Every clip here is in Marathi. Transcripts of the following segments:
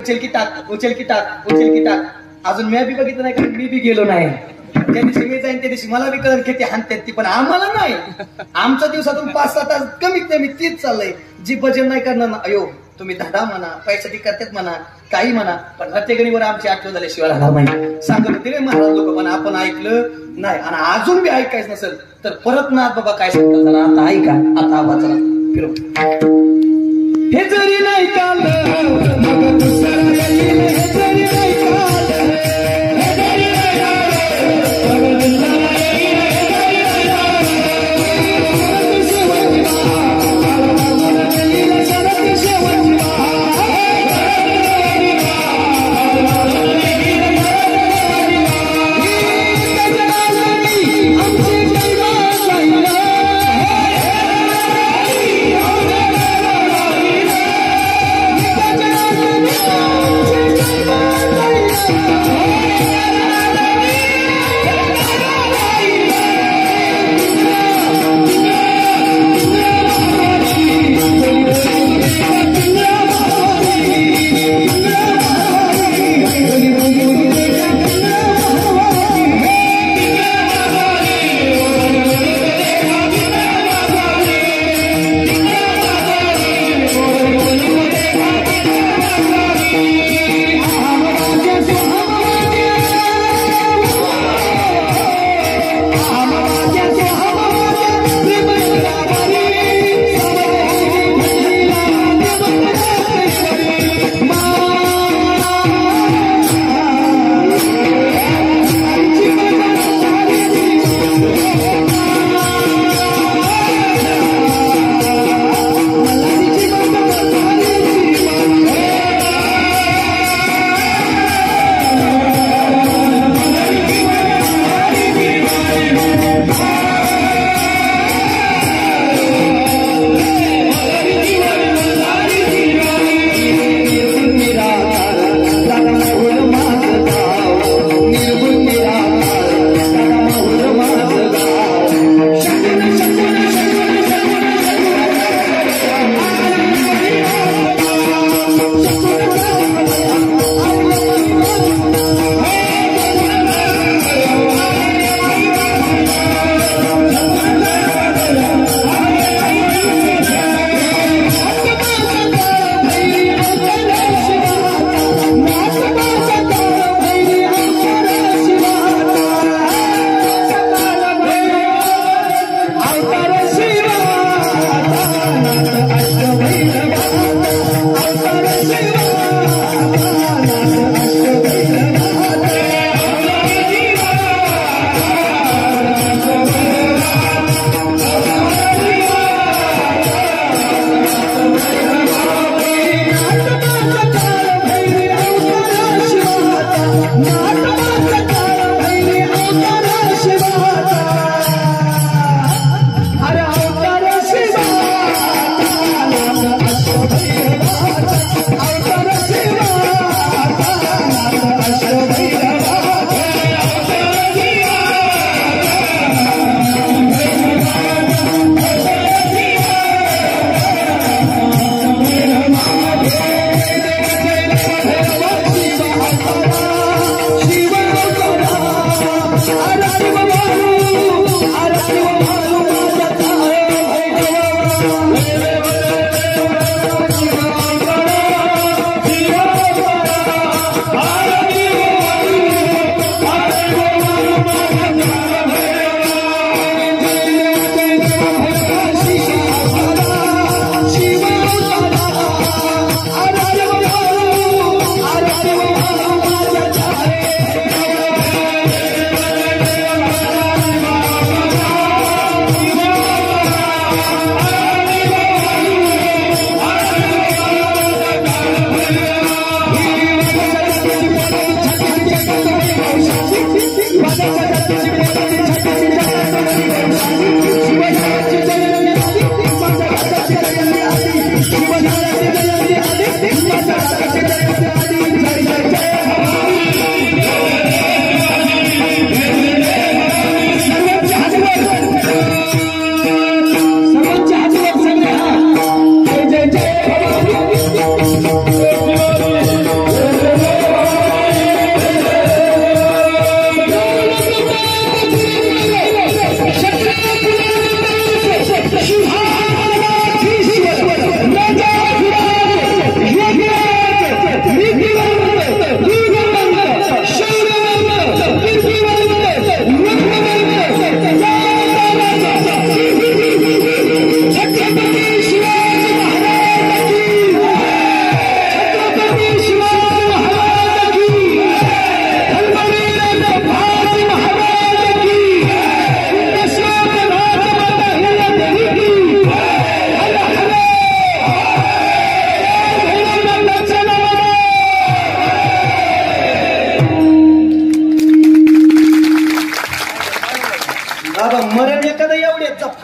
उचल की टाक, उचल की टाक, उचल की टाक. अजून मी बी बघितलं नाही कारण मी बी गेलो नाही. त्या दिवशी मी जाईन त्या दिवशी मला बी कळलं की ते हाणतात ती, पण आम्हाला नाही. आमच्या दिवसातून 5-6 तास कमीत कमी तीच चाललंय. जी भजन नाही करणार ना, अयो तुम्ही धडा म्हणा, पैशासाठी करतात म्हणा, काही म्हणा, पण रत्तेगणीवर आमची आठवण झाल्याशिवाय राहणार नाही. सांगत होते रे महाराज लोक, पण आपण ऐकलं नाही. आणि अजून बी ऐकायचं नसेल तर परत ना बाबा काय सांगतात जरा आता ऐका. आता आवाज चला फिरव. हे जरी नाही काल मग दुसरं येईल, हे जरी नाही काल, हे जरी नाही काल मग दुसरं येईल, हे जरी नाही काल. शरद शेवटी शरद शेवटी Oh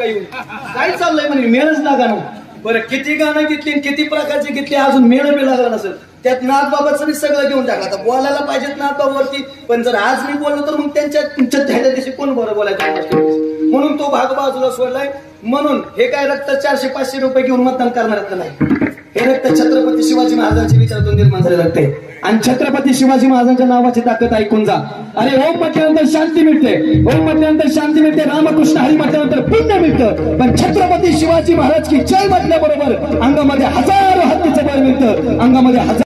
का येऊन काय चाललंय म्हणे मेळच लागा ना. बरं किती गाणं घेतली किती प्रकारची घेतली अजून मेळ बी लागला नसेल. त्यात नाथबाबाचं मी सगळं घेऊन टाकलं. आता बोलायला पाहिजेत नाथबाबावरती पण जर आज मी बोललो तर मग त्यांच्या ह्याच्या दिवशी कोण बरं बोलायचं म्हणून तो भाग बाजूला सोडलाय. म्हणून हे काय रक्त 400-500 रुपये घेऊन मतदान करणार नाही. हे रक्त छत्रपती शिवाजी महाराजांच्या विचारातून निर्माण झाले रक्त आहे. आणि छत्रपती शिवाजी महाराजांच्या नावाची ताकद ऐकून जा. अरे ओम म्हटल्यानंतर शांती मिळते, ओम म्हटल्यानंतर शांती मिळते, रामकृष्ण हरी म्हटल्यानंतर पुण्य मिळतं. पण छत्रपती शिवाजी महाराज की जय म्हटल्याबरोबर अंगामध्ये हजारो हत्तीचं बळ मिळतं, अंगामध्ये हजार